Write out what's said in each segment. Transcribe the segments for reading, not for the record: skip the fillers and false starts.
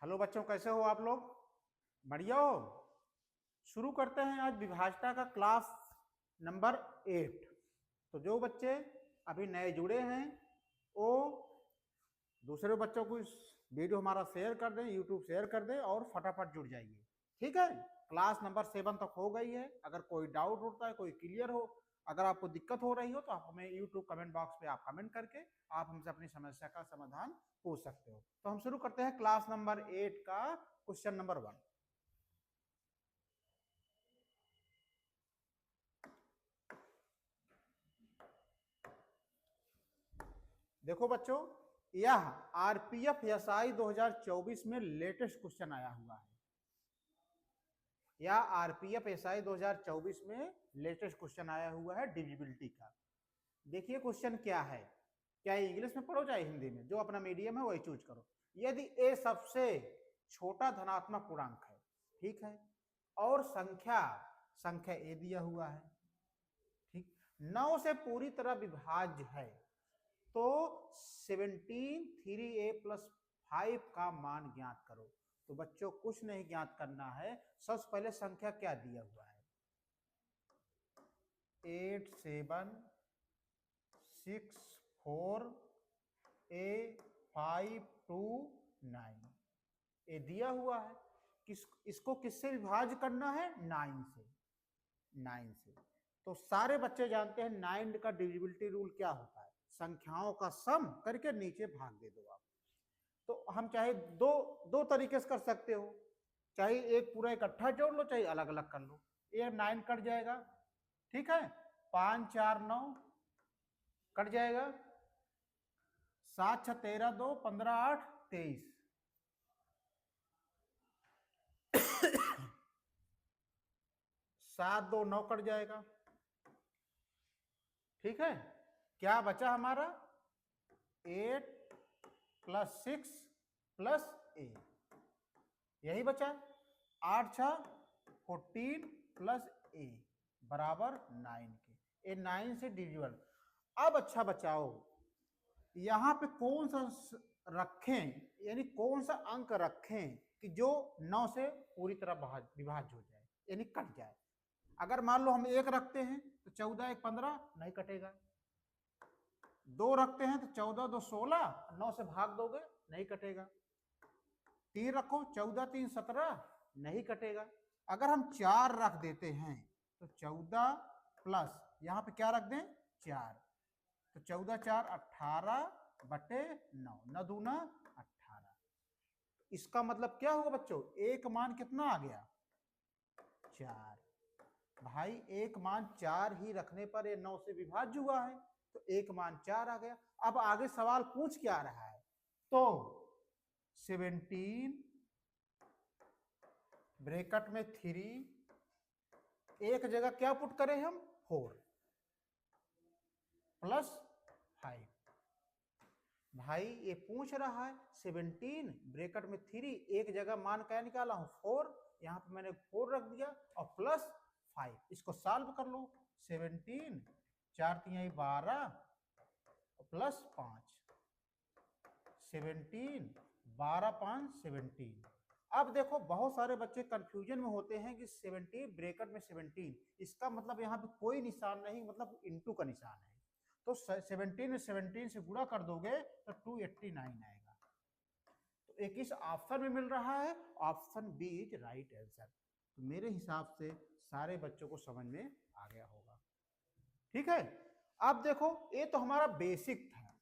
Hello बच्चों, कैसे हो आप लोग? बढ़िया हो? शुरू करते हैं आज विभाजता का क्लास नंबर 8। तो जो बच्चे अभी नए जुड़े हैं वो दूसरे बच्चों को इस वीडियो हमारा शेयर कर दें, यूट्यूब शेयर कर दें और फटाफट जुड़ जाइए। ठीक है, क्लास नंबर 7 तक हो गई है। अगर कोई डाउट होता है, कोई क्लियर हो, अगर आपको दिक्कत हो रही हो तो आप हमें यूट्यूब कमेंट बॉक्स पे आप कमेंट करके आप हमसे अपनी समस्या का समाधान पूछ सकते हो। तो हम शुरू करते हैं क्लास नंबर 8 का क्वेश्चन नंबर 1। देखो बच्चों, यह आरपीएफ एसआई 2024 में लेटेस्ट क्वेश्चन आया हुआ है। या आरपीएफ एसआई 2024 में लेटेस्ट क्वेश्चन आया हुआ है डिविजिबिलिटी का। देखिए क्वेश्चन क्या है, चाहे इंग्लिश में पढ़ो चाहे हिंदी में, जो अपना मीडियम है वही चूज करो। यदि ए सबसे छोटा धनात्मक पूर्णांक है, ठीक है, और संख्या संख्या ए दिया हुआ है, ठीक, 9 से पूरी तरह विभाज्य है, तो 17 3a + 5 का मान ज्ञात करो। तो बच्चों कुछ नहीं ज्ञात करना है, सबसे पहले संख्या क्या दिया हुआ है, 8 7 6 4 a 5 2 9 ये दिया हुआ है। इसको किससे विभाज्य करना है? 9 से। 9 से तो सारे बच्चे जानते हैं 9 का डिविजिबिलिटी रूल क्या होता है, संख्याओं का सम करके नीचे भाग दे दो आप। तो हम चाहे दो तरीके से कर सकते हो, चाहे एक पूरा इकट्ठा जोड़ लो, चाहे अलग अलग कर लो। ये 9 कट जाएगा, ठीक है, 5 4 9 कट जाएगा, 7 6 13 2 15 8 23 7 2 9 कट जाएगा, ठीक है। क्या बचा हमारा? 8 + 6 + a, यही बचा। 8 6 14 + a बराबर 9 के। ये 9 से डिविजिबल। अब अच्छा बचाओ, यहाँ पे कौन सा रखें, यानी कौन सा अंक रखें कि जो 9 से पूरी तरह विभाज्य हो जाए, यानी कट जाए। अगर मान लो हम 1 रखते हैं तो 14 1 15 नहीं कटेगा। 2 रखते हैं तो 14 2 16, 9 से भाग दोगे नहीं कटेगा। 3 रखो, 14 3 17 नहीं कटेगा। अगर हम 4 रख देते हैं तो 14 प्लस यहाँ पे क्या रख दें? 4, तो 14 4 18/9, 9 दूना 18। इसका मतलब क्या हुआ बच्चों? एक मान कितना आ गया? 4। भाई एक मान 4 ही रखने पर ये 9 से विभाज्य हुआ है, तो एक मान 4 आ गया। अब आगे सवाल पूछ क्या रहा है, तो 17 ब्रैकेट में 3, एक जगह क्या पुट करें हम? 4 + 5। भाई ये पूछ रहा है 17 ब्रैकेट में 3, एक जगह मान क्या निकाला हूं? 4, यहाँ पे मैंने 4 रख दिया और +5। इसको सॉल्व कर लो। 17 4 3 12 +5, 17 12 5 17। अब देखो बहुत सारे बच्चे कंफ्यूजन में होते हैं कि 17 ब्रैकेट में 17, इसका मतलब यहाँ पे कोई निशान नहीं, मतलब इंटू का निशान है। तो 17 में 17 से गुणा कर दोगे तो 289 आएगा। तो एक इस ऑप्शन में मिल रहा है, option B is right answer. तो मेरे हिसाब से सारे बच्चों को समझ में आ गया होगा, ठीक है। अब देखो ये तो हमारा बेसिक था,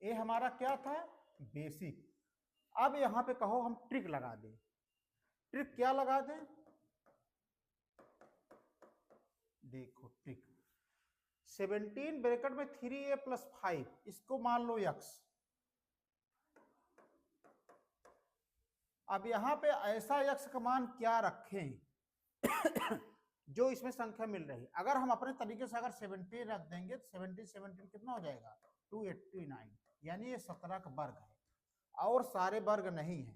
ये हमारा क्या था? बेसिक। अब यहां पे कहो हम ट्रिक लगा दें। ट्रिक क्या लगा दें? देखो ट्रिक, 17 ब्रैकेट में 3a + 5, इसको मान लो x। अब यहां पे ऐसा x का मान क्या रखें जो इसमें संख्या मिल रही है। अगर हम अपने तरीके से अगर 17 रख देंगे तो 17 17 कितना हो जाएगा? 289, यानी ये 17 का वर्ग है और सारे वर्ग नहीं है,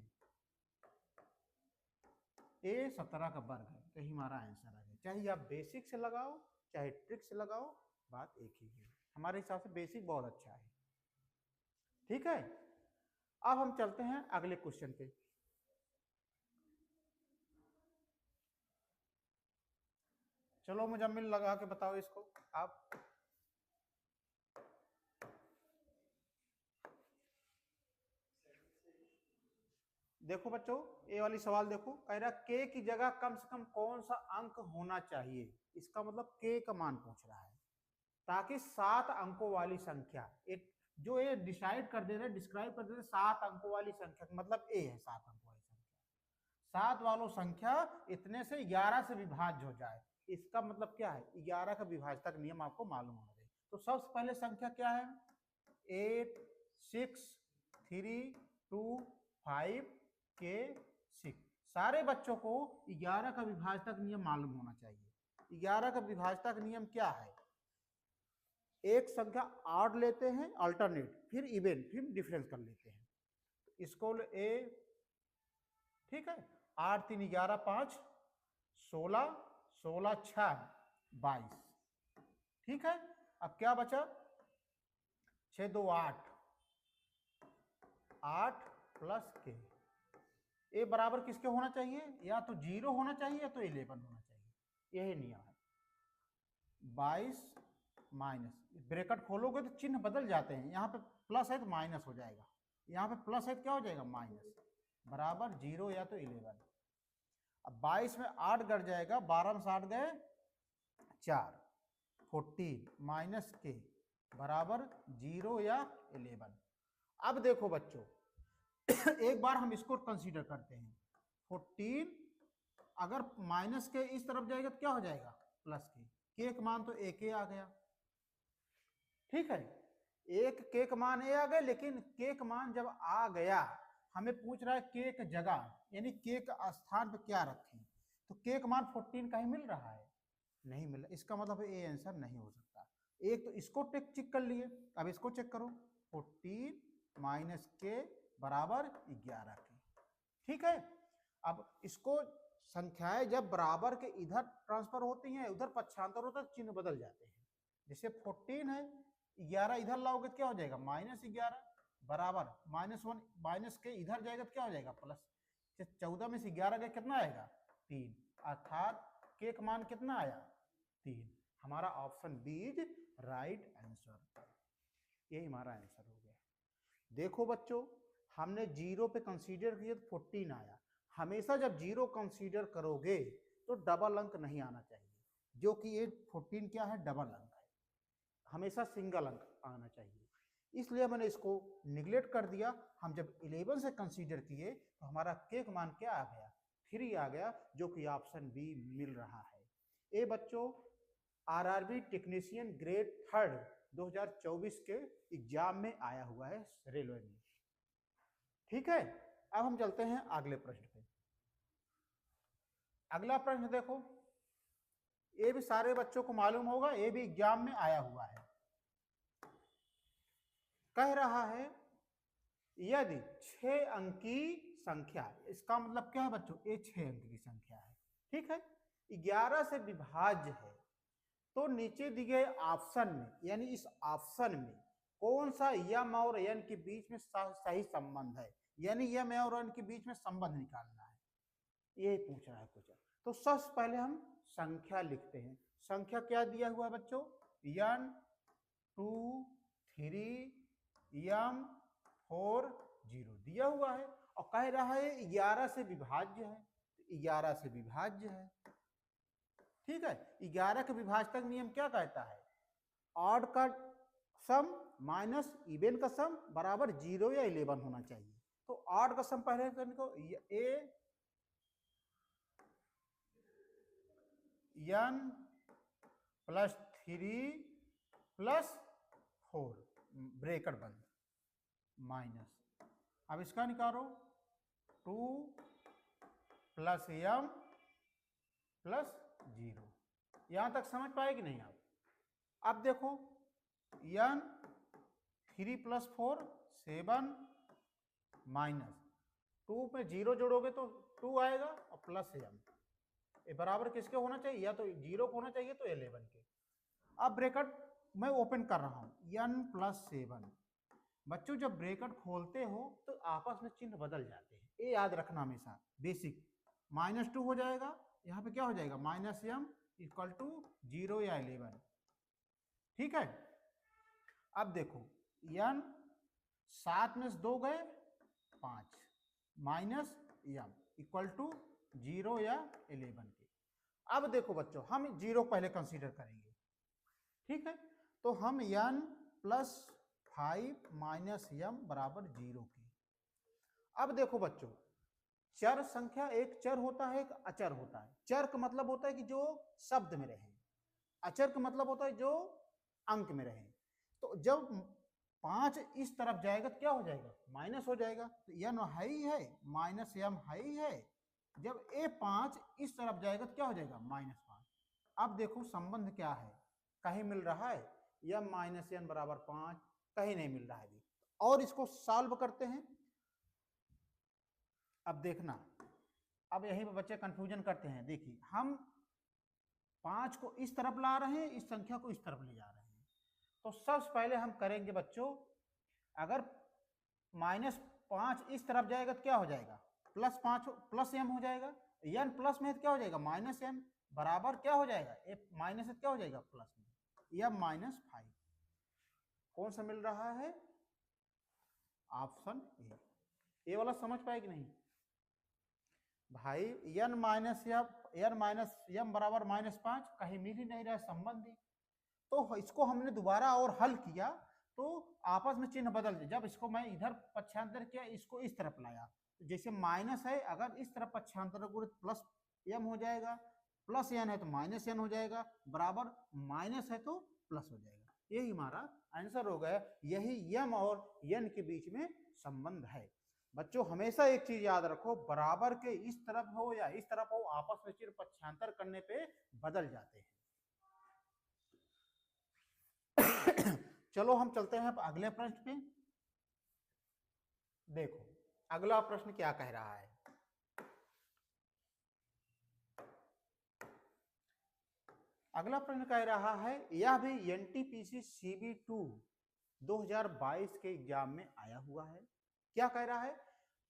ये 17 का वर्ग है। तो हमारा आंसर आ गया। चाहे आप बेसिक से लगाओ चाहे ट्रिक से लगाओ, बात एक ही है। हमारे हिसाब से बेसिक बहुत अच्छा है, ठीक है। अब हम चलते हैं अगले क्वेश्चन पे। चलो मुजम्मिल लगा के बताओ इसको आप। देखो बच्चों, ये वाली सवाल देखो, कह रहा के की जगह कम से कम कौन सा अंक होना चाहिए। इसका मतलब के का मान पूछ रहा है, ताकि 7 अंकों वाली संख्या, एक जो ये डिसाइड कर दे रहे, डिस्क्राइब कर दे रहे 7 अंकों वाली संख्या, मतलब ए है 7 अंकों वाली संख्या, 7 वालों संख्या इतने से 11 से विभाज्य हो जाए। इसका मतलब क्या है, 11 का विभाजक नियम आपको मालूम होना चाहिए। तो सबसे पहले संख्या क्या है, 8 6 3 2 5 के 6। सारे बच्चों को 11 का विभाजक नियम मालूम होना चाहिए। 11 का विभाजक नियम क्या है, एक संख्या ऑड लेते हैं अल्टरनेट, फिर इवन, फिर डिफरेंस कर लेते हैं। इसको ए, ठीक है, 8 3 11 5 16 16 6 22, ठीक है। अब क्या बचा, 6 2 8 8 प्लस के। ए बराबर किसके होना चाहिए, या तो 0 होना चाहिए या तो 11 होना चाहिए, यही नियम है। 22 माइनस, ब्रैकेट खोलोगे तो चिन्ह बदल जाते हैं, यहाँ पे प्लस है तो माइनस हो जाएगा, यहाँ पे प्लस है तो क्या हो जाएगा माइनस, बराबर 0 या तो 11। अब 22 में 8 गड़ जाएगा, 12 में 8 गए 4, 14 माइनस के बराबर 0 या 11। अब देखो बच्चों एक बार हम इसको कंसीडर करते हैं, 14 अगर माइनस के इस तरफ जाएगा तो क्या हो जाएगा प्लस के का मान तो एक ही आ गया, ठीक है। एक के का मान ए आ गया, लेकिन के का मान जब आ गया हमें पूछ रहा है के का जगह, यानी के का स्थान पे क्या रखें, तो के का मान 14 का ही मिल रहा है, नहीं मिला, इसका मतलब ए आंसर नहीं हो सकता। एक तो इसको चेक कर लिए, अब इसको चेक करो, 14 माइनस के बराबर 11 के, ठीक है। अब इसको संख्याएं जब बराबर के इधर ट्रांसफर होती हैं, उधर पक्षांतर होता है, चिन्ह बदल जाते हैं। जैसे 14 है, 11 इधर लाओगे तो क्या हो जाएगा -11 बराबर -1, माइनस के इधर जाएगा तो क्या हो जाएगा प्लस। 14 में से 11 गया कितना आएगा 3, अर्थात के का मान कितना आया 3। हमारा option B is right answer, यही हमारा आंसर हो गया। देखो बच्चों, हमने 0 पे कंसीडर किया तो 14 आया। हमेशा जब 0 कंसीडर करोगे तो डबल अंक नहीं आना चाहिए, जो कि ये 14 क्या है डबल अंक है, हमेशा सिंगल अंक आना चाहिए, इसलिए मैंने इसको निगलेक्ट कर दिया। हम जब 11 से कंसीडर किए तो हमारा के का मान क्या आ गया 3 आ गया, जो कि ऑप्शन बी मिल रहा है। ये बच्चों आरआरबी टेक्नीशियन ग्रेड 3 2024 के एग्जाम में आया हुआ है रेलवे में, ठीक है। अब हम चलते हैं अगले प्रश्न पे। अगला प्रश्न देखो, ये भी सारे बच्चों को मालूम होगा, ये भी एग्जाम में आया हुआ है। कह रहा है यदि 6 अंकी संख्या, इसका मतलब क्या है बच्चों, ये 6 अंक की संख्या है, ठीक है, 11 से विभाज्य है, तो नीचे दिए गए ऑप्शन में, यानी इस ऑप्शन में कौन सा यम और एन के बीच में सही संबंध है, यानी यम और एन के बीच में संबंध निकालना है, यही पूछ रहा है कुछ। तो सबसे पहले हम संख्या लिखते हैं। संख्या क्या दिया हुआ है बच्चों, n 2 3 m 4 0 दिया हुआ है, और कह रहा है 11 से विभाज्य है, 11 से विभाज्य है, ठीक है। 11 के विभाजक नियम क्या कहता है, ऑड का सम माइनस इवन का सम बराबर 0 या 11 होना चाहिए। तो ऑड का सम पहले करने को ए n प्लस 3 प्लस 4 ब्रैकेट बंद माइनस, अब इसका निकालो 2 प्लस m प्लस 0। यहां तक समझ पाए कि नहीं आप। अब देखो n 3 प्लस 4 7 माइनस 2 पे 0 जोड़ोगे तो 2 आएगा और प्लस m, ये बराबर किसके होना चाहिए, या तो 0 को होना चाहिए तो 11 के। अब ब्रैकेट मैं ओपन कर रहा हूं, n प्लस 7 बच्चों जब ब्रैकेट खोलते हो तो आपस में चिन्ह बदल जाते हैं, ये याद रखना हमेशा। बेसिक -2 हो जाएगा, यहाँ पे क्या हो जाएगा -m इक्वल टू 0 या 11। ठीक है, अब देखो n 7 में से 2 गए 5 माइनस m इक्वल टू 0 या 11 के। अब देखो बच्चों हम 0 पहले कंसीडर करेंगे। ठीक है, तो हम n प्लस 5 माइनस m बराबर 0 के। अब देखो बच्चों चर संख्या, एक चर होता है एक अचर होता है। चर का मतलब होता है कि जो शब्द में रहे, अचर का मतलब होता है जो अंक में रहे। तो जब 5 इस तरफ जाएगा तो क्या हो जाएगा माइनस हो जाएगा, तो n है ही है माइनस m है ही है। जब a5 इस तरफ जाएगा तो क्या हो जाएगा -5। अब देखो संबंध क्या है, कहीं मिल रहा है m माइनस n बराबर 5, कहीं नहीं मिल रहा है अभी। और इसको सॉल्व करते हैं। अब देखना, अब यहीं पर बच्चे कंफ्यूजन करते हैं। देखिए हम 5 को इस तरफ ला रहे हैं, इस संख्या को इस तरफ ले जा रहे हैं। तो सबसे पहले हम करेंगे बच्चों, अगर -5 इस तरफ जाएगा तो क्या हो जाएगा +5 प्लस m हो जाएगा। n प्लस में तो क्या हो जाएगा -m बराबर क्या हो जाएगा माइनस से क्या हो जाएगा प्लस में m -5। कौन सा मिल रहा है ऑप्शन ए। ये वाला समझ पाए कि नहीं भाई, n माइनस m बराबर -5 कहीं मिल ही नहीं रहा है संबंध ही। तो इसको हमने दोबारा और हल किया तो आपस में चिन्ह बदल गए। जब इसको मैं इधर पक्षांतर किया, इसको इस तरफ लाया, तो जैसे माइनस है अगर इस तरफ पक्षांतर करो तो प्लस m हो जाएगा, प्लस n है तो माइनस n हो जाएगा, बराबर माइनस है तो प्लस हो जाएगा। यही हमारा आंसर हो गया। यही m और n के बीच में संबंध है। बच्चों हमेशा एक चीज याद रखो, बराबर के इस तरफ हो या इस तरफ हो, आपस में चिन्ह पक्षांतर करने पे बदल जाते हैं। चलो हम चलते हैं अगले प्रश्न पे। देखो अगला प्रश्न क्या कह रहा है। अगला प्रश्न कह रहा है, यह भी एनटीपीसी CB2 2022 के एग्जाम में आया हुआ है। क्या कह रहा है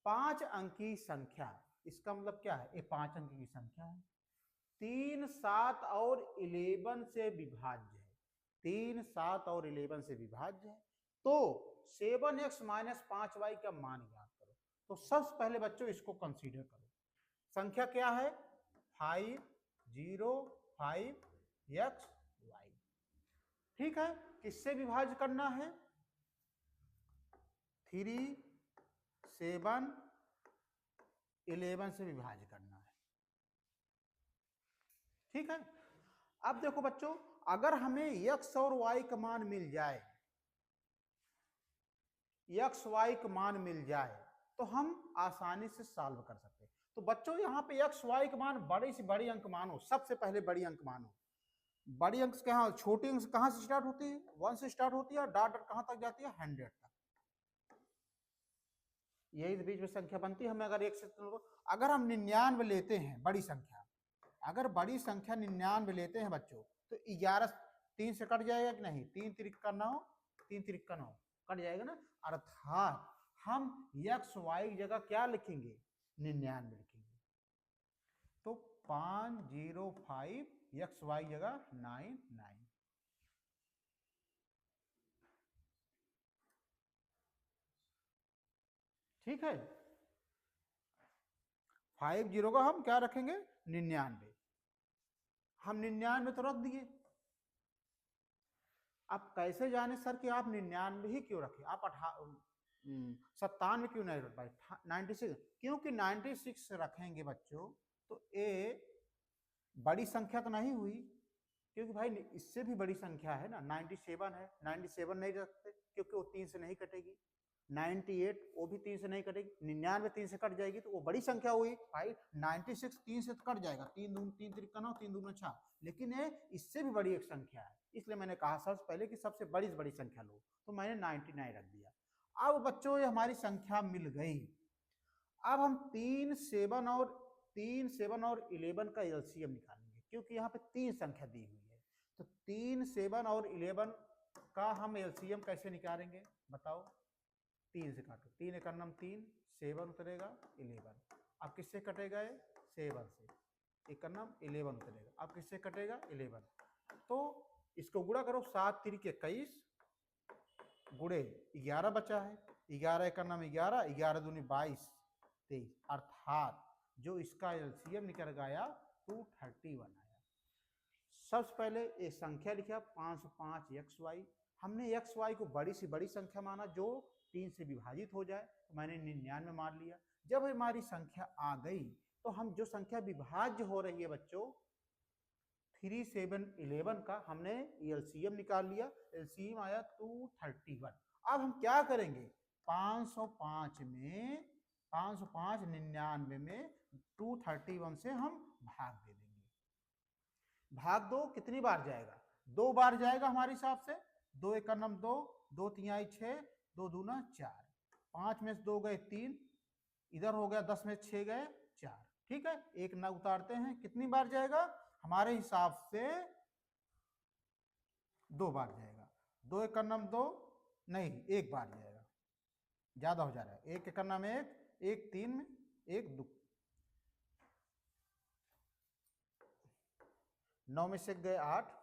5 अंकी संख्या, इसका मतलब क्या है ये 5 अंक की संख्या है, 3, 7 और 11 से विभाज्य है। 3, 7 और 11 से विभाज्य है। तो 7x माइनस 5y का मान ज्ञात करो। तो सबसे पहले बच्चों इसको कंसीडर करो। संख्या क्या है 5, 0, 5 x y। ठीक है, किससे विभाज्य करना है 3, 7, 11 से विभाज्य करना है। ठीक है, अब देखो बच्चों अगर हमें x और y का मान मिल जाए, x y का मान मिल जाए तो हम आसानी से सॉल्व कर सकते हैं। तो बच्चों यहाँ पे x y का मान बड़ी से बड़ी अंक मानो, सबसे पहले बड़ी अंक मानो। बड़ी अंक कहाँ, छोटी अंक कहाँ से स्टार्ट होती है 1 से स्टार्ट होती है और डॉट डॉट कहाँ तक जाती है 100 तक। यही बीच में संख्या बनती है। हमें अगर एक से अगर हम 99 लेते हैं बड़ी संख्या, अगर बड़ी संख्या 99 लेते हैं बच्चों तो 11 3 से कट जाएगा कि नहीं, 3 3 9, 3 3 9 कट जाएगा ना। अर्थात हम x y जगह क्या लिखेंगे 99 लिखेंगे। तो 505 x y जगह 99। ठीक है, 50 का हम क्या रखेंगे 99। हम 99 तो रख दिए। आप कैसे जाने सर कि आप 99 ही क्यों रखे, आप 97 क्यों नहीं रख पाए 96? क्योंकि 96 रखेंगे बच्चों तो ए बड़ी संख्या तो नहीं हुई, क्योंकि भाई इससे भी बड़ी संख्या है ना 97 है। 97 नहीं रखते क्योंकि वो 3 से नहीं कटेगी। 98 वो भी 3 से नहीं कटेगी। 99 3 से कट जाएगी तो वो बड़ी संख्या हुई भाई। 96 3 से तो कट जाएगा, 3 दूनी 3 3 9 3 दूनी 6, लेकिन ये इससे भी बड़ी एक संख्या है। इसलिए मैंने कहा सबसे पहले कि सबसे बड़ी संख्या लो, तो मैंने 99 रख दिया। अब बच्चों ये हमारी संख्या मिल गई। अब हम 3, 7 और 11 का एलसीएम निकालेंगे, क्योंकि यहाँ पे 3 संख्या दी हुई है। तो 3, 7 और 11 का हम एलसीएम कैसे निकालेंगे बताओ। 3 से काटो, 3 एक नम 3, 7 उतरेगा 11। अब किससे कटेगा ये? 7 से। एक नम 11 उतरेगा। अब किससे कटेगा? 11। तो इसको गुणा करो, 7 3 के 21 गुणे 11 बचा है, 11 एक नम 11, 11 दूनी 22 23, अर्थात जो इसका एलसीएम निकल गया 231 आया। सबसे पहले ये संख्या लिखा 505 XY। हमने XY को बड़ी से बड़ी संख्या माना जो 3 से विभाजित हो जाए, तो मैंने 99 मान लिया। जब हमारी संख्या आ गई तो हम जो संख्या विभाज्य हो रही है बच्चों 3 7 11 का हमने एलसीएम निकाल लिया, एलसीएम आया 231। अब हम क्या करेंगे? 505 में 505 99 में 231 से हम भाग दे देंगे। भाग दो कितनी बार जाएगा? 2 बार जाएगा हमारे हिसाब से। 2 एक नम 2, 2 तिहाई 6, 2 दूना 4, 5 में से 2 गए 3, इधर हो गया 10 में 6 गए 4। ठीक है, एक ना उतारते हैं, कितनी बार जाएगा? हमारे हिसाब से 2 बार जाएगा। 2 एक नम 2 नहीं, 1 बार जाएगा, ज्यादा हो जा रहा है। 1 एक नम 1, 1 3 में 1 2, 9 में से गए 8,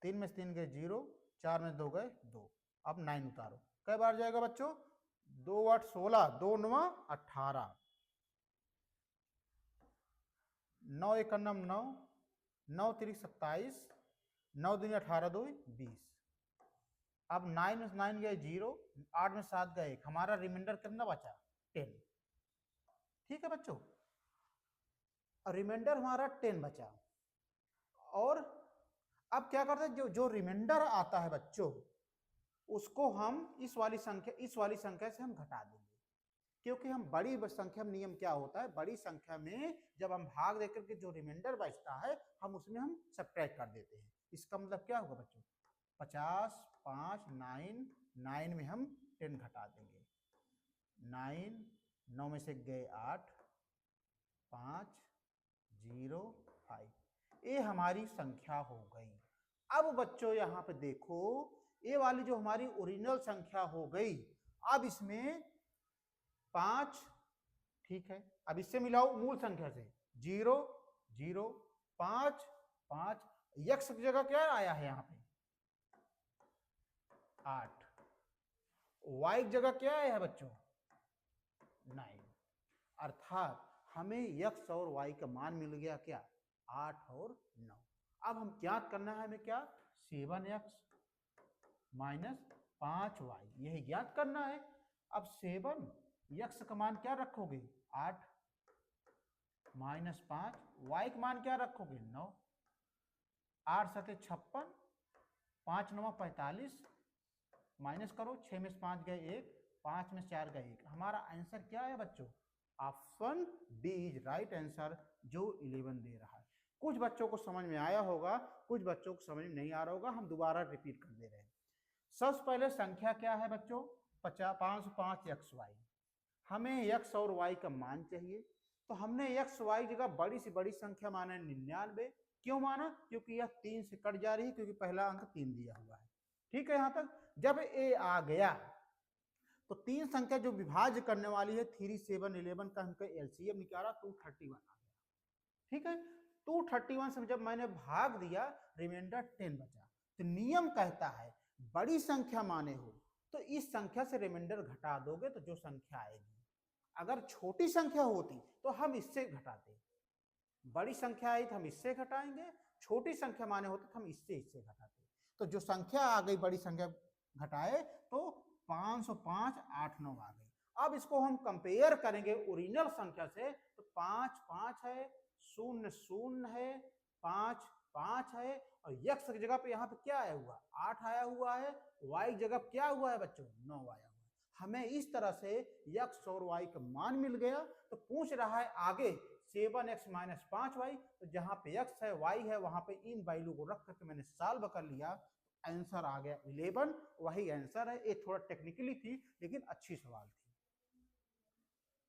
3 में से 3 गए 0, 4 में 2 गए 2। अब 9 उतारो, कई बार जाएगा बच्चों? 2 8 16, 2 9 18, 9 एक नम 9, 9 3 27, 9 दूनी 18 2 20। अब 9 में 9 गए 0, 8 में 7 गए 1, हमारा रिमाइंडर कितना बचा? 10। ठीक है बच्चों, रिमाइंडर हमारा 10 बचा। और अब क्या करते हैं? जो रिमाइंडर आता है बच्चों उसको हम इस वाली संख्या से हम घटा देंगे, क्योंकि हम बड़ी संख्या में नियम क्या होता है, बड़ी संख्या में जब हम भाग देकर के जो रिमाइंडर बचता है हम उसमें हम सब्ट्रैक्ट कर देते हैं। इसका मतलब क्या होगा बच्चों? 50 5 9 में हम 10 घटा देंगे। 9 में से गए 8, 5 0 5, ये हमारी संख्या हो गई। अब बच्चों यहाँ पे देखो, ये वाली जो हमारी ओरिजिनल संख्या हो गई, अब इसमें 5, ठीक है, अब इससे मिलाओ मूल संख्या से, 0 0 5 5, यक्स की जगह क्या आया है यहाँ पे? 8, वाई की जगह क्या आया है बच्चों? 9। अर्थात हमें यक्स और वाई का मान मिल गया क्या? 8 और 9। अब हम ज्ञात करना है हमें क्या? 7x माइनस 5y, यही ज्ञात करना है। अब 7x का मान क्या रखोगे? 8 माइनस 5, y का मान क्या रखोगे? 9। 8 7 56, 5 9 45, माइनस करो, 6 में से 5 गए 1, 5 में से 4 गए 1। हमारा आंसर क्या है बच्चों? Option D is right answer, जो 11 दे रहा है। कुछ बच्चों को समझ में आया होगा, कुछ बच्चों को समझ में नहीं आ रहा होगा, हम दोबारा रिपीट कर दे रहे हैं। सबसे पहले संख्या क्या है बच्चों? 505 XY। हमें x और y का मान चाहिए, तो हमने x y जगह बड़ी से बड़ी संख्या माना 99। क्यों माना? क्योंकि यह 3 से कट जा रही है, क्योंकि पहला अंक 3 दिया हुआ है। ठीक है, यहां तक जब a आ गया तो 3 संख्या जो विभाज्य करने वाली है 3 7 11 का हमको एलसीएम निकाला 231 आ गया। ठीक है, 231 से जब मैंने भाग दिया रिमाइंडर 10 बचा। तो नियम कहता है बड़ी संख्या माने हो तो इस संख्या से रिमाइंडर घटा दोगे तो जो संख्या आएगी। अगर छोटी संख्या होती तो हम इससे घटाते, बड़ी संख्या आई तो हम इससे घटाएंगे, छोटी संख्या माने होते तो हम इससे घटाते। तो जो संख्या आ गई बड़ी संख्या घटाए तो 505 8 9 आ गई। अब इसको हम कंपेयर करेंगे ओरिजिनल संख्या से, तो 5 5 है, 0 0 है, 5 5 है, और यक्स की जगह पे यहाँ पे क्या आया हुआ? 8 आया हुआ है। वाई की जगह क्या हुआ है बच्चों? 9 आया हुआ है। हमें इस तरह से यक्स और वाई का मान मिल गया। तो पूछ रहा है आगे 7x माइनस 5y, तो जहां पे x है y है वहां पे इन वैल्यू को रख करके मैंने सॉल्व कर लिया, आंसर आ गया 11। वही आंसर है, ये थोड़ा टेक्निकली थी लेकिन अच्छी सवाल थी।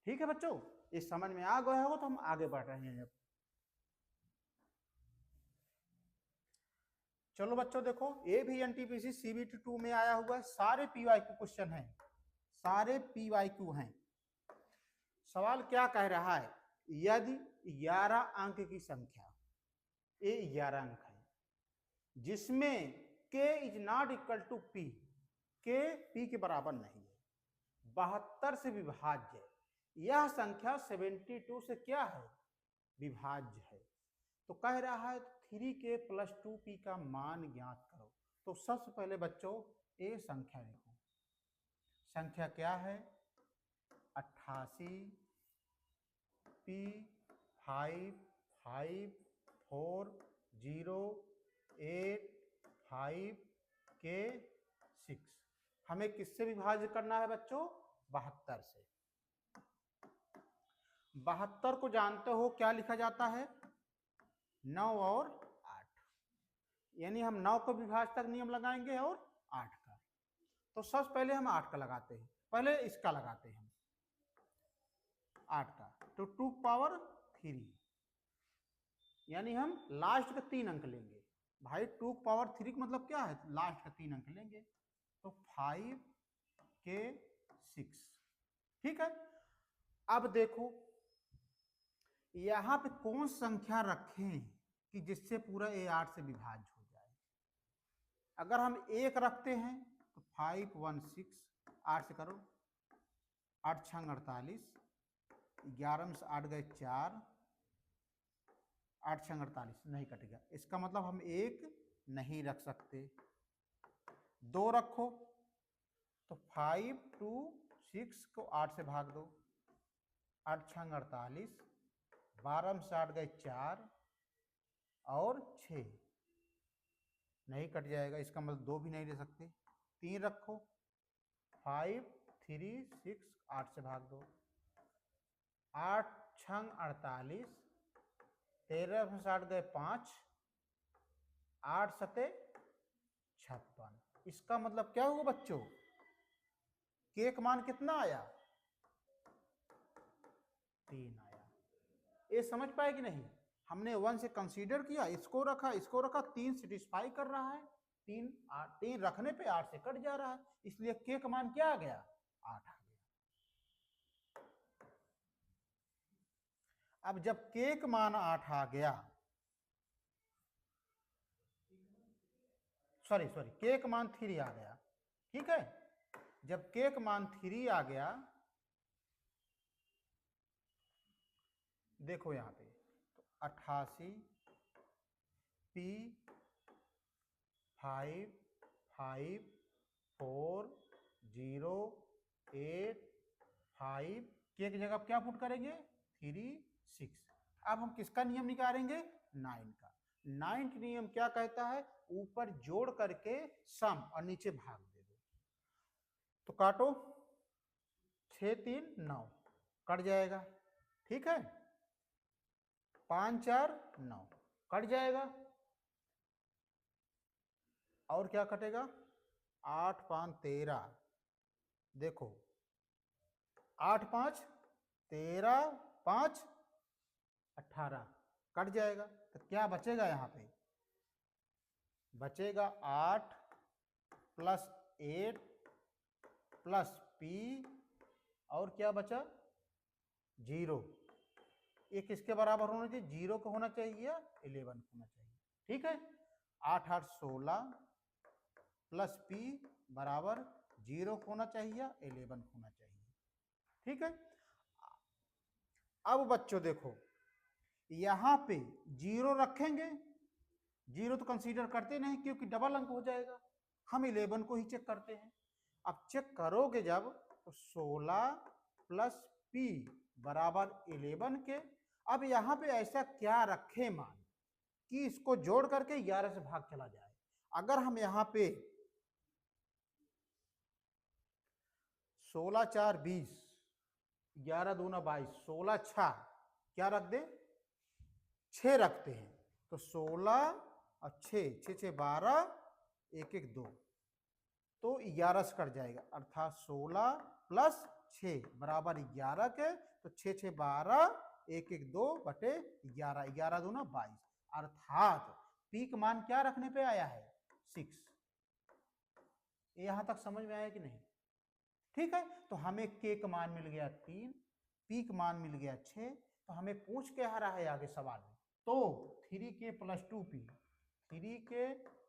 ठीक है बच्चों, ये समझ में आ गया होगा तो हम आगे बढ़ रहे हैं। चलो बच्चों देखो, ये भी एनटीपीसी CBT 2 में आया हुआ है, सारे पीवाई के क्वेश्चन हैं, सारे पी वाई क्यू हैं। सवाल क्या कह रहा है, यदि 11 अंक की संख्या, ये 11 अंक है, जिसमें k is not equal to p, k p के बराबर नहीं है, 72 से विभाज्य है, यह संख्या 72 से क्या है, विभाज्य है, तो कह रहा है 3k + 2p का मान ज्ञात करो। तो सबसे पहले बच्चों ये संख्या लिखो, संख्या क्या है 88 p 5 5 4 0 8 5 k 6। हमें किससे विभाजित करना है बच्चों, 72 से। 72 को जानते हो क्या लिखा जाता है, 9 और 8, यानी हम 9 को विभाजक नियम लगाएंगे और 8 का। तो सबसे पहले हम 8 का लगाते हैं, पहले इसका लगाते हैं 8 का, तो 2 पावर 3, यानी हम लास्ट का 3 अंक लेंगे भाई। 2 पावर 3 का मतलब क्या है, लास्ट का 3 अंक लेंगे, तो 5 के 6। ठीक है, अब देखो यहां पे कौन संख्या रखें कि जिससे पूरा ये 8 से विभाज्य हो जाए। अगर हम 1 रखते हैं तो 5 1 6, 8 से करो, 8 6 48, 11 में से 8 गए 4, 8 6 48, नहीं कटेगा, इसका मतलब हम 1 नहीं रख सकते। 2 रखो तो 5 2 6 को 8 से भाग दो, 8 6 48, 12 में से 8 गए 4 और 6, नहीं कट जाएगा, इसका मतलब 2 भी नहीं ले सकते। 3 रखो, 5 3 6, 8 से भाग दो, 8 6 48, 13 में से 8 गए 5, 8 7 56। इसका मतलब क्या हुआ बच्चों, के का मान कितना आया, 3 आया। ये समझ पाए कि नहीं, हमने 1 से कंसीडर किया, इसको रखा, इसको रखा, 3 सेटिस्फाई कर रहा है, 3 रखने पे 8 से कट जा रहा है, इसलिए के का मान क्या आ गया, 8 आ गया। अब जब के का मान 8 आ गया, सॉरी के का मान 3 आ गया, ठीक है, जब के का मान 3 आ गया, देखो यहां पे तो 88 p 5 5 4 0 8 5 के की जगह क्या पुट करेंगे, 3 6। अब हम किसका नियम निकालेंगे, 9 का। 9 का नियम क्या कहता है, ऊपर जोड़ करके सम और नीचे भाग दे दो। तो काटो, 6 3 9, कट जाएगा, ठीक है, 5 4 9, कट जाएगा, और क्या कटेगा, 8 5 13, देखो 8 5 13 5 18, कट जाएगा, तो क्या बचेगा, यहाँ पे बचेगा 8 + 8 + p, और क्या बचा, 0। ये किसके बराबर होना चाहिए, 0 का होना चाहिए या 11 होना चाहिए, ठीक है। 8 8 16 + p बराबर 0 होना चाहिए या 11 होना चाहिए, ठीक है। अब बच्चों देखो यहां पे 0 रखेंगे, 0 तो कंसीडर करते नहीं क्योंकि डबल अंक हो जाएगा, हम 11 को ही चेक करते हैं। अब चेक करोगे जब तो 16 + p बराबर 11 के। अब यहां पे ऐसा क्या रखे मान कि इसको जोड़ करके 11 से भाग चला जाए। अगर हम यहां पे 16 4 20, 11 2 22, 16 6 क्या रख दे, 6 रखते हैं, तो 16 और 6 6 6 12, 1 1 2, तो 11 से कट जाएगा, अर्थात 16 + 6 बराबर 11 के, तो 6 6 12, 1 1 2 बटे 11, 11 2 22, अर्थात पी का मान क्या रखने पे आया है, 6। यहां तक समझ में आया कि नहीं, ठीक है, तो हमें के का मान मिल गया 3, पी का मान मिल गया 6, तो हमें पूछ के आ रहा है आगे सवाल में, तो 3k + 2p, 3k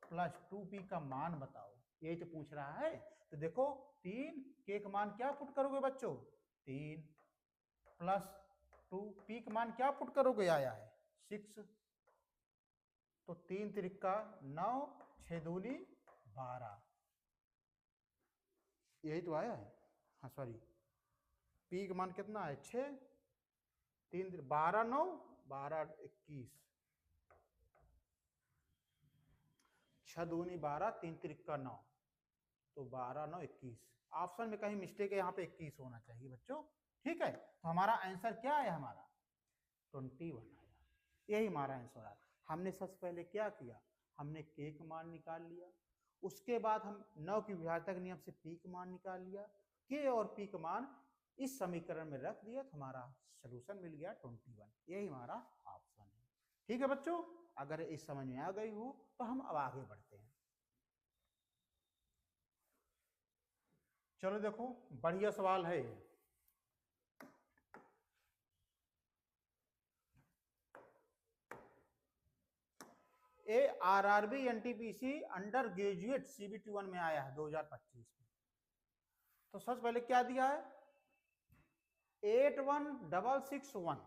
+ 2p का मान बताओ, यही तो पूछ रहा है। तो देखो 3k का मान क्या पुट करोगे बच्चों, 3 + 2p का मान क्या पुट करोगे, आया है 6, तो 3 त्रिका 9, 6 दूनी 12, यही तो आया है। हाँ सॉरी, पी का मान कितना है 6, 3 12 9 12 21, 6 दूनी 12, 3 त्रिका 9, तो 12 9 21, ऑप्शन में कहीं मिस्टेक है, यहाँ पे 21 होना चाहिए बच्चों। ठीक है, तो हमारा आंसर क्या है, हमारा 21 आया, यही हमारा आंसर आया। हमने सबसे पहले क्या किया, हमने के का मान निकाल लिया, उसके बाद हम 9 की विभाजक नियम से पी का मान निकाल लिया, के और पी का मान इस समीकरण में रख दिया, तो हमारा सलूशन मिल गया 21, यही हमारा ऑप्शन है। ठीक है बच्चों, अगर इस समझ में आ गई हो तो हम अब आगे बढ़ते हैं। चलो देखो बढ़िया सवाल है ये। RRB NTPC under graduate CBT 1 में आया है 2025 में। तो सबसे पहले क्या दिया है, 81661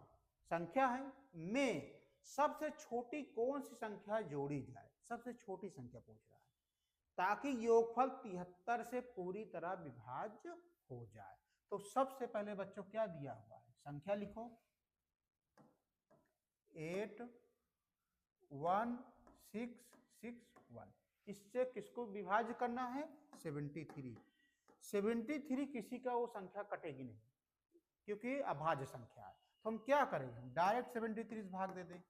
संख्या है में सबसे छोटी कौन सी संख्या जोड़ी जाए, सबसे छोटी संख्या पूछ रहा है, ताकि योगफल 73 से पूरी तरह विभाज्य हो जाए। तो सबसे पहले बच्चों क्या दिया हुआ है, संख्या लिखो 81661, इससे किसको विभाज्य करना है, 73। 73 किसी का वो संख्या कटेगी नहीं क्योंकि अभाज्य संख्या है, तो हम क्या करेंगे, डायरेक्ट 73 भाग दे दें,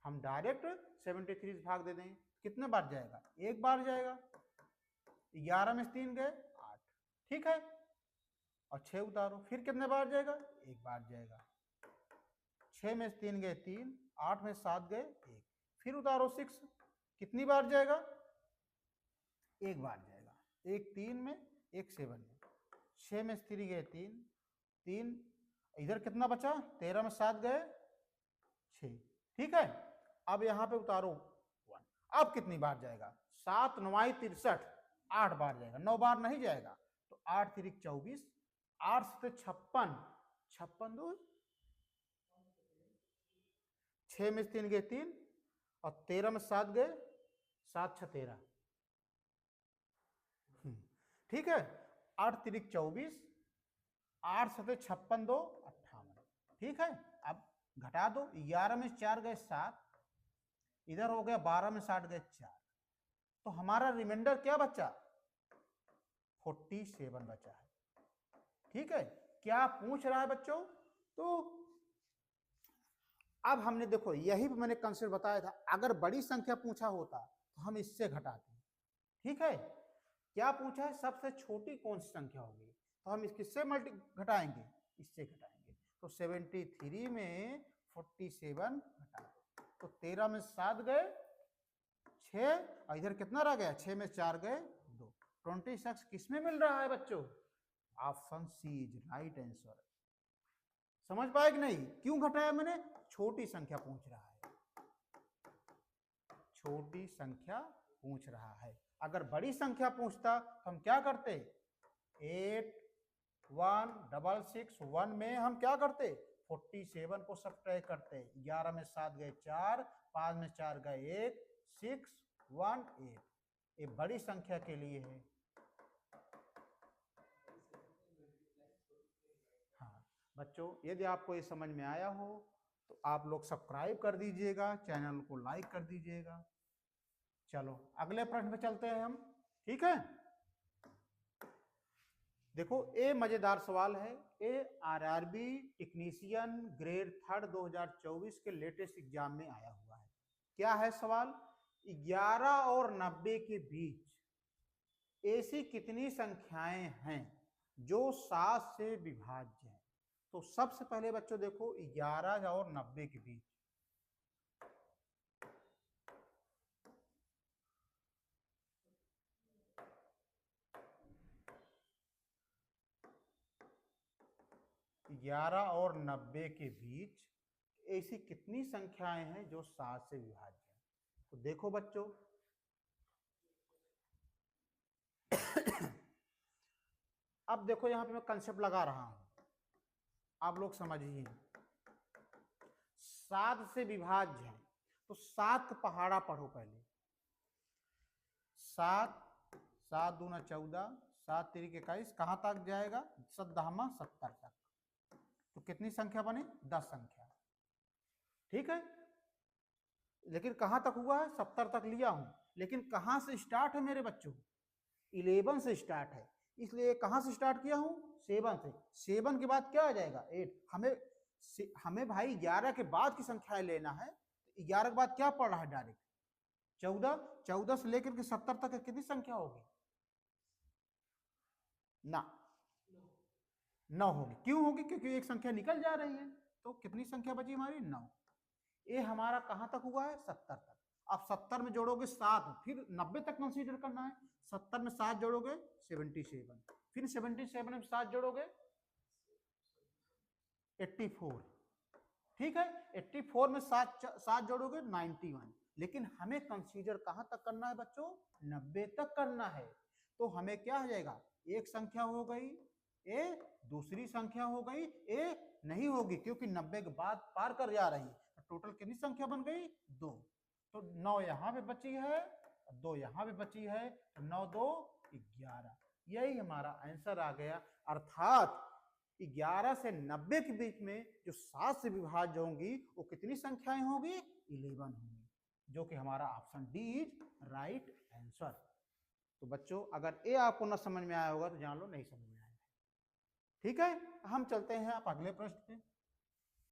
हम डायरेक्ट 73 भाग दे दें, कितने बार जाएगा, एक बार जाएगा, 11 में 3 गए 8, ठीक है, और 6 उतारो, फिर कितने बार जाएगा, एक बार जाएगा, 6 में 3 गए 3, 8 में 7 गए 1, फिर उतारो 6, कितनी बार जाएगा, एक बार जाएगा, एक 3 में एक 7 में, 6 में 3 गए 3, 3 इधर कितना बचा, 13 में 7 गए 6, ठीक है, अब यहाँ पे उतारो 1, अब कितनी बार जाएगा, 7 9 63, 8 बार जाएगा, 9 बार नहीं जाएगा, तो 8 3 24, 8 से 56, 56 2, 6 में 3 गए 3, और 13 में 7 गए 7 6 13, ठीक है, 8 3 24, 8 7 56 2 58, ठीक है, अब घटा दो, 11 में 4 गए 7, इधर हो गया 12 में 60 गए 4, तो हमारा रिमाइंडर क्या बचा, 47 बचा है, ठीक है। क्या पूछ रहा है बच्चों, तो अब हमने देखो यही मैंने कंसेप्ट बताया था, अगर बड़ी संख्या पूछा होता तो हम इससे घटाते, ठीक है, क्या पूछा है, सबसे छोटी कौन सी संख्या होगी, तो हम किससे घटाएंगे, इससे घटाएंगे, तो 73 में 47 घटा, तो 13 में 7 गए 6, और इधर कितना रह गया, 6 में 4 गए 2, 26 किसमें मिल रहा है बच्चों, option C is right answer. समझ पाए कि नहीं, क्यों घटाया मैंने, छोटी संख्या पूछ रहा है, छोटी संख्या पूछ रहा है, अगर बड़ी संख्या पूछता तो हम क्या करते, 81661 में हम क्या करते, 47 को सब्ट्रैक्ट करते, 11 में 7 गए 4, 5 में 4 गए 1, 618, ये बड़ी संख्या के लिए है। हाँ बच्चों, यदि आपको ये समझ में आया हो तो आप लोग सब्सक्राइब कर दीजिएगा, चैनल को लाइक कर दीजिएगा। चलो अगले प्रश्न पे चलते हैं हम, ठीक है। देखो ये मजेदार सवाल है, ये आरआरबी टेक्नीशियन ग्रेड 3 2024 के लेटेस्ट एग्जाम में आया हुआ है। क्या है सवाल, 11 और 90 के बीच ऐसी कितनी संख्याएं हैं जो 7 से विभाज्य हैं। तो सबसे पहले बच्चों देखो 11 और 90 के बीच, 11 और 90 के बीच ऐसी कितनी संख्याएं हैं जो 7 से विभाज्य हैं? तो देखो बच्चों, अब देखो यहां पे मैं कंसेप्ट लगा रहा हूं, आप लोग समझिए। 7 से विभाज्य है तो 7 का पहाड़ा पढ़ो पहले। 7 7 दूना 14, 7 तिरिक 21, कहां तक जाएगा? 7 70 तक। तो कितनी संख्या बनी? 10 संख्या। ठीक है, लेकिन कहां तक हुआ है? 70 तक लिया हूं, लेकिन कहां से स्टार्ट है मेरे बच्चों? 11 से स्टार्ट है, इसलिए कहां से स्टार्ट किया हूं? 7 से। 7 के बाद क्या आ जाएगा? 8। हमें भाई 11 के बाद की संख्याएं लेना है, तो 11 के बाद क्या पड़ रहा है? डायरेक्ट 14। 14 से लेकर के 70 तक कितनी संख्या होगी? ना, 9 होगी। क्यों होगी? क्योंकि एक संख्या निकल जा रही है। तो कितनी संख्या बची हमारी? 9। ये हमारा कहां तक हुआ है? 70 तक। अब 70 में जोड़ोगे 7, फिर 90 तक कंसीडर करना है। 70 में 7 जोड़ोगे 77, फिर 77 में 7 जोड़ोगे 84। ठीक है, 84 में 7 जोड़ोगे 91। लेकिन हमें कंसीडर कहां तक करना है बच्चों? 90 तक करना है। तो हमें क्या हो जाएगा? एक संख्या हो गई ए, दूसरी संख्या हो गई ए, नहीं होगी क्योंकि 90 के बाद पार कर जा रही है। तो टोटल कितनी संख्या बन गई? 2। तो 9 यहां पे बची है, 2 यहां पे बची है, तो 9 2 11। यही हमारा आंसर आ गया। अर्थात 11 से 90 के बीच में जो 7 से विभाज्य होंगी वो कितनी संख्याएं होगी? 11 होंगी, जो कि हमारा option D is right answer. तो बच्चों, अगर ये आपको न समझ में आया होगा तो जान लो नहीं समझ में आया। ठीक है, हम चलते हैं आप अगले प्रश्न पे।